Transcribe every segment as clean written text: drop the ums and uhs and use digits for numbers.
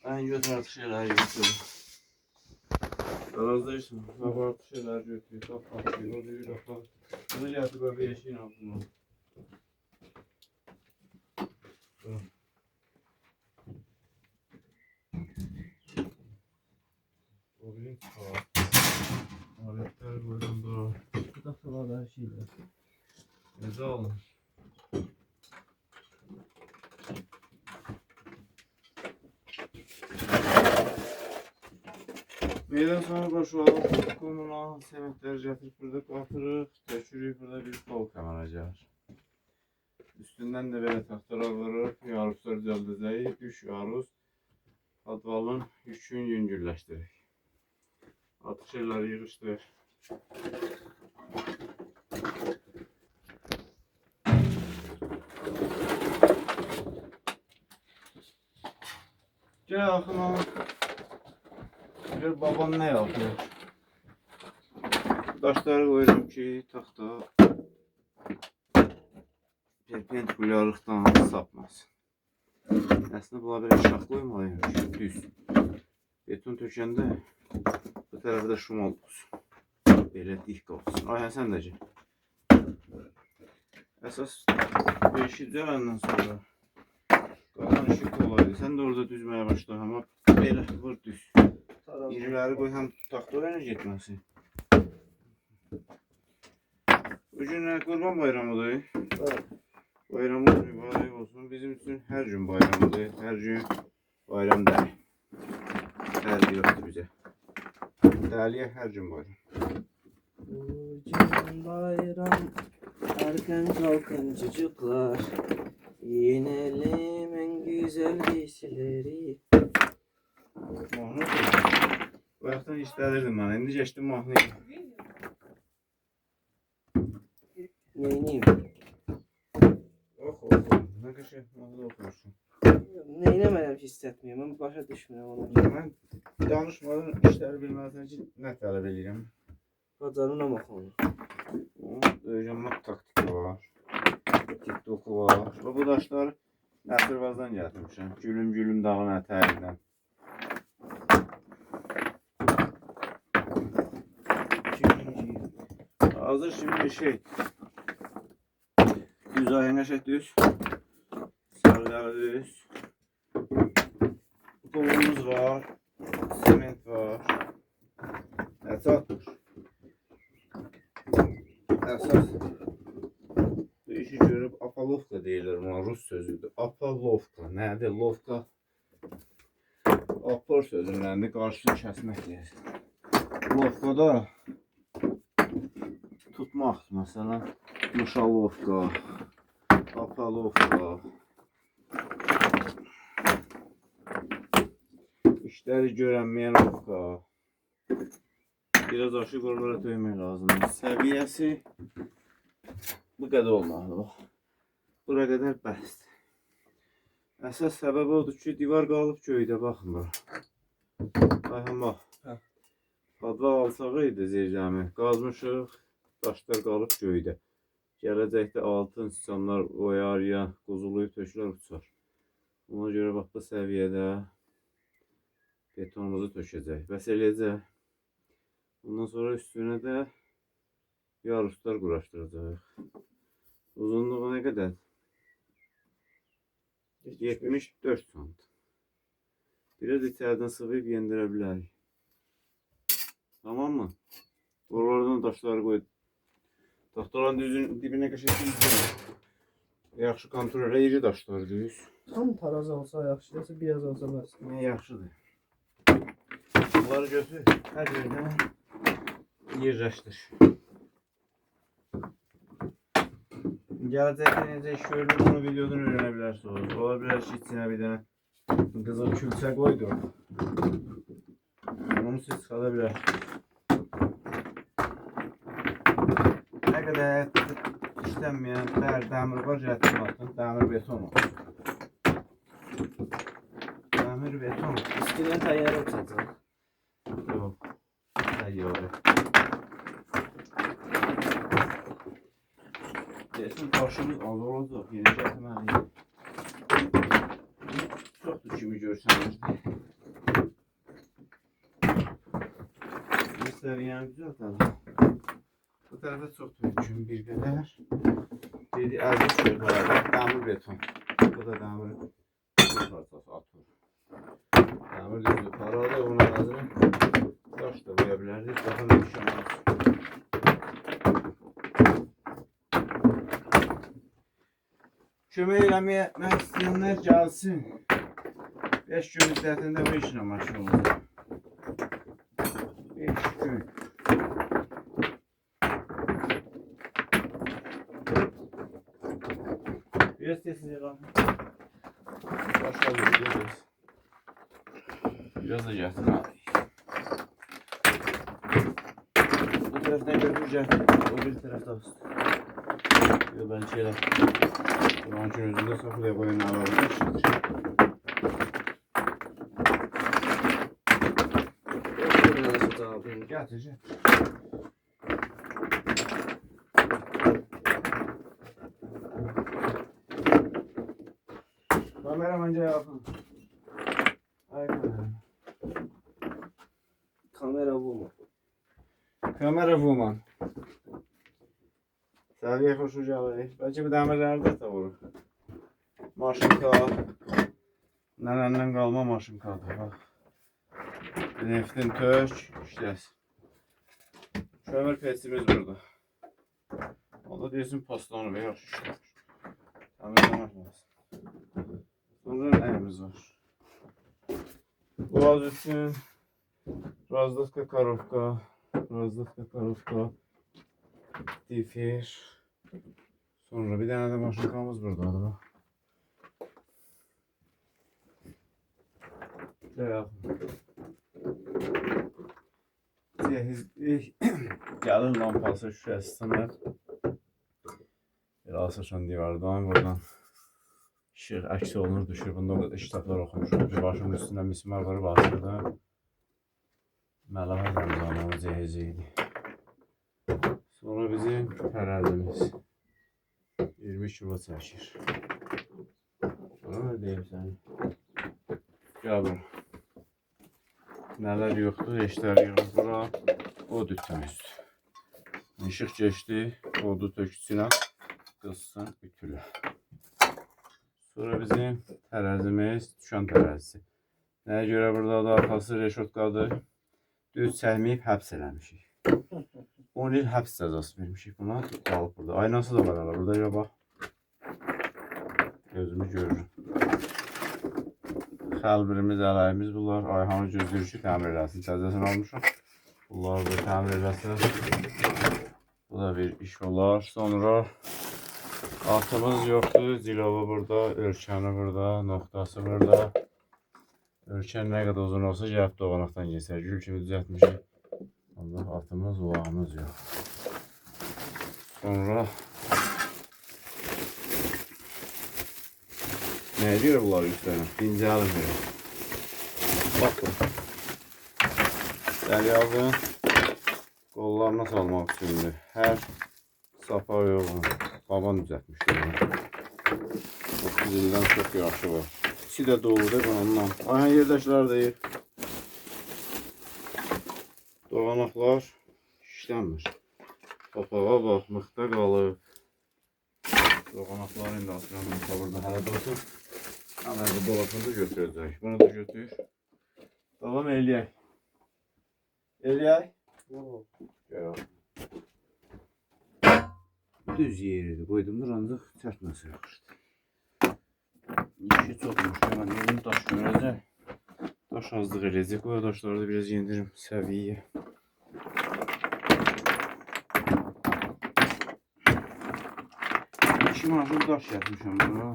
Ben götür artık şeyler götür. Arazdaysın. Bak artık şeyler götür. Kapat. Bir odayı kapat. Bunu getir böyle bir eşiğin altına. O birinci kapat. Aletler koydum da. Bu da falan her şeyler. Ne de alın. Meydan sonra başlayalım. Kumuna sementler getirip burada batırıp tökürüp burada bir kol kameracağız. Üstünden de böyle tahtalar vurup yaruslar düzeldəcəyik. 3 yarus advalın yükünü yüngülləşdirik. Artıq şeyləri yığışdır. Gel axına. Gör baban ne yapıyor? Daşları koydum ki taxta perpendikulyarlıqdan sapmasın. Aslında buna böyle şah koymalıymış. Düz. Beton tökəndə bu tərəfə də şum olsun. Belə dik olsun. Ay Həsən də gəl. Əsas bu işi düzələndən sonra qalan işi kolaydı. Sən də orada düzməyə başla. Amma belə vur düz. İriləri qoy həm taxta öyrənə getməsin. Bugün Qurban bayramıdır. Evet. Bayramımız mübarək olsun. Bizim üçün hər gün bayramıdır. Hər gün bayram deyil. Hər yoxdur bizə. Dəliyə hər gün bayram. Bugün bayram, erken kalkın çocuklar. Yinelim en güzel giysileri. Mahnı oxuyur. Bu yaxdan istədirdim mən. İndi keçdim mahnıya. Neyiniyim? Oxu. Nə qəşəng mahnı oxuyursun. Neyinəməyəm ki hissetmiyorum. Ben başa düşmürəm onu. Mən danışmadan işləri bilməzsən ki, nə tələb edirəm. Bacanına baxalım. Öyrənmək taktiki var. TikToku var. Bu daşları Nəsirbazdan gətirmişəm. Gülüm dağın ətəyindən. Hazır şimdi şey. Düz aynaşet düz. Sarıları düz. Kolumuz var. Sement var. Əsas bu işi görüb apalovka deyilir buna, Rus sözüdür. Apalovka. Nədir? Lovka. Apor sözündəndir. Qarşısını kəsmək deyir. Lovkada tutmaq, məsələn, muşalovka, apalovka. İşləri görənməyən lovka. Biraz aşıq oralara döymək lazımdır. Səviyyəsi bu qədər olmalıdır. Bura qədər bəsdir. Əsas səbəbi odur ki, divar qalıb göydə, baxın bura. Baxın bax. Padval alçağı idi zircəmi. Qazmışıq, daşlar qalıb göydə. Gələcəkdə altın siçanlar oyar ya, quzuluyub tökülər uçar. Ona görə bax bu səviyyədə betonumuzu tökəcək. Bəs eləyəcək. Ondan sonra üstüne de yaruslar quraşdıracaq. Uzunluğu ne kadar? 74 cm. Biraz içeriden sıvayıp yendirə bilərik. Tamam mı? Oralardan daşları koy. Tahtaların düzün dibine qəşəng yaxşı kontrol elə iri daşlar düz. Tam taraz olsa yaxşı, biraz olsa bəs. Ne yaxşıdır. Bunları götür. Hər yerdən yerləşdir. Gələcəkdə necə iş görülür, bunu videodan öyrənə bilərsiniz. Ola bilər ki, içinə bir dənə qızıl külçə qoydum. Onu siz çıxada bilərsiniz. Nə qədər işlənməyən dəmir var, rətim atın, dəmir beton olsun. Dəmir beton. Üstüne tayyarə uçacaq. Yox, təyyarə. Desin taşımız az olacaq, yeni gətirməliyik. Çoxdur ki, kimi görsənirdi. Səviyyəni düzəltəlim. Bu tərəfə çox töküm bir qədər. Dedi əziz çörəklərdə dəmir beton. Bu da dəmir parçası atır. Dəmir düzdür paradır. Onun əvəzinə daş da qoya bilərdik. Daha ne iş olmaz. Kömək eləmək istəyənlər gəlsin. 5 gün müddətində bu işlə məşğul olacaq. 5 gün. Biraz sesini lan. Başka bir biraz. Biraz da gelsin abi. Bu taraftan götüreceğim. O bir tarafta olsun. Yo ben şeyler. Bunun için özünde saklıya koyun alalım. Getir. Kameraman cevabı. Ay kamera. Kamera bu mu? Kamera woman. Səviyyə xoşu gəlir. Bəlkə bir dəmirlərdə də olur. Maşınka. Nənəndən qalma maşınkadır. Bax. Neftin tök. İşləsin. Kömür pesimiz burada. O da deyirsin paslanır və yaxşı işləmir. Təmizləmək lazım. Sonra nəyimiz var? Boğaz üçün razlıqla karovka. Razlıqla karovka. Difir. Sonra bir tane de maşınkamız burada da. Gəlir lampası şüşəsindən. Elə asırsan divardan, buradan işıq əks olunur, düşür. Bunda o qədər kitablar oxumuşum. Bir başımın üstündə mismar var, basırdı. Məlahə Ramazanı cehizi idi. Sonra bizim tərəzimiz 20 kilo çəkir. Sonra deyim səni. Gəl bura. Nələr yoxdur, eşlər yığır bura. O dütümüzdür. İşıq geçdi, odu töküsünə qızsın, ütülü. Sonra bizim tərəzimiz düşən tərəzisi. Nəyə görə burada da arxası reşotqadır. Düz çəkməyib həbs eləmişik. 10 il həbs cəzası vermişik buna. Qalıb burada. Aynası da var hala. Burada ya bax. Gözümü görürüm. Xəlbirimiz, ələyimiz bunlar. Ayhanı gözləyir ki, təmir eləsin. Cəzəsini almışam. Bunlar da təmir eləsin. Bu da bir iş olar. Sonra atımız yoxdur. Cilovu burada. Ölkəni burada. Noxtası burada. Ölkən nə qədər uzun olsa gəlib doğanaqdan geçər. Gül kimi düzəltmişik. Allah atımız, ulağımız yox. Sonra nə ediyor bunlar üstlərinə? Dincəlim belə. Baxın. Dəli aldım. Qollarına salmaq üçündür. Hər sapa yox. Baban düzəltmişdir. 9 ildən çox yaxşı var. İçi də doludur ondan. Ayhan yerdəkilər deyir. Doğanaqlar işlənmir. Papağa bax, mıxda qalıb. Doğanaqlar indi asıram burada hələ də olsun. Hələ də dolasını da götürəcək. Bunu da götür. Davam eləyək. Eləyək. Gəl. Düz yeridir. Qoydumdur ancaq çərtməsi yoxdur. İşi çokmuş. Hemen yerini daş görəcək. Daş azlıq eləyəcək. O daşları da biraz yenirim səviyyə. İki maşın daş yatmışam bura.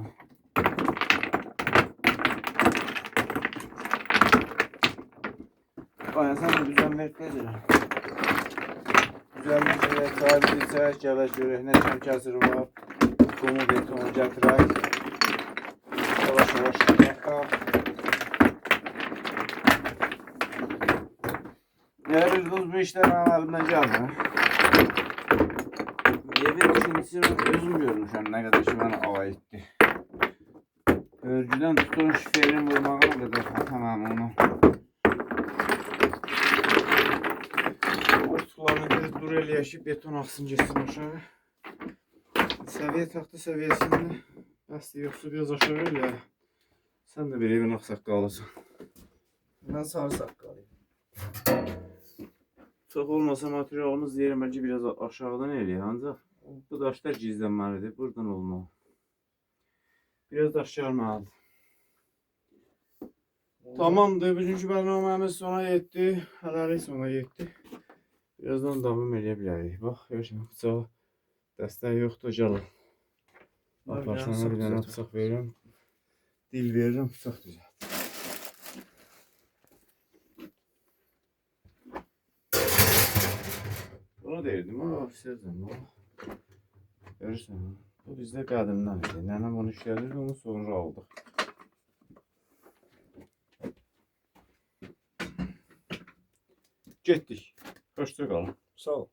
Aynen sen de düzen verip nedir? Düzen verip sahibi içək, gəvəz görək, nə çəm kəsir var. Qumu betonu gətirək. Yavaş yavaş yapalım. Eğer bildiniz bu işler benim elimden geldi. Evin ikincisini özüm görmüşüm ne kadar işi bana ava etti. Örgüdən tutun şiferin vurmağına qədər tamam onu. Ortalarını bir dur eləyəşib beton axsın geçsin aşağı. Səviyyə taxta səviyyəsində bəsdir yoxsa biraz aşağı elə. Sən də bir evin ağsaqqalısan. Ben sarı saqqalıyım. Çox olmasa materialımız deyirəm bəlkə biraz aşağıdan eləyək ancaq bu daşlar gizlənməlidir. Buradan olmalı. Biraz daş gəlməlidir. Tamamdır. Bugünkü proqramımız sona yetdi. Hələlik sona yetdi. Birazdan davam edə bilərik. Bax, görürsən, bıçağı dəstək yoxdur, gəlin. Aparsana bir dənə bıçaq verirəm. Dil verirəm, bıçaq düzəlt. Bunu deyirdim, o sezdim. Görürsən, bu bizdə qədimdən idi. Nənəm onu işlədirdi, onu sonra aldıq. Getdik. Hoşça kalın. Sağ ol.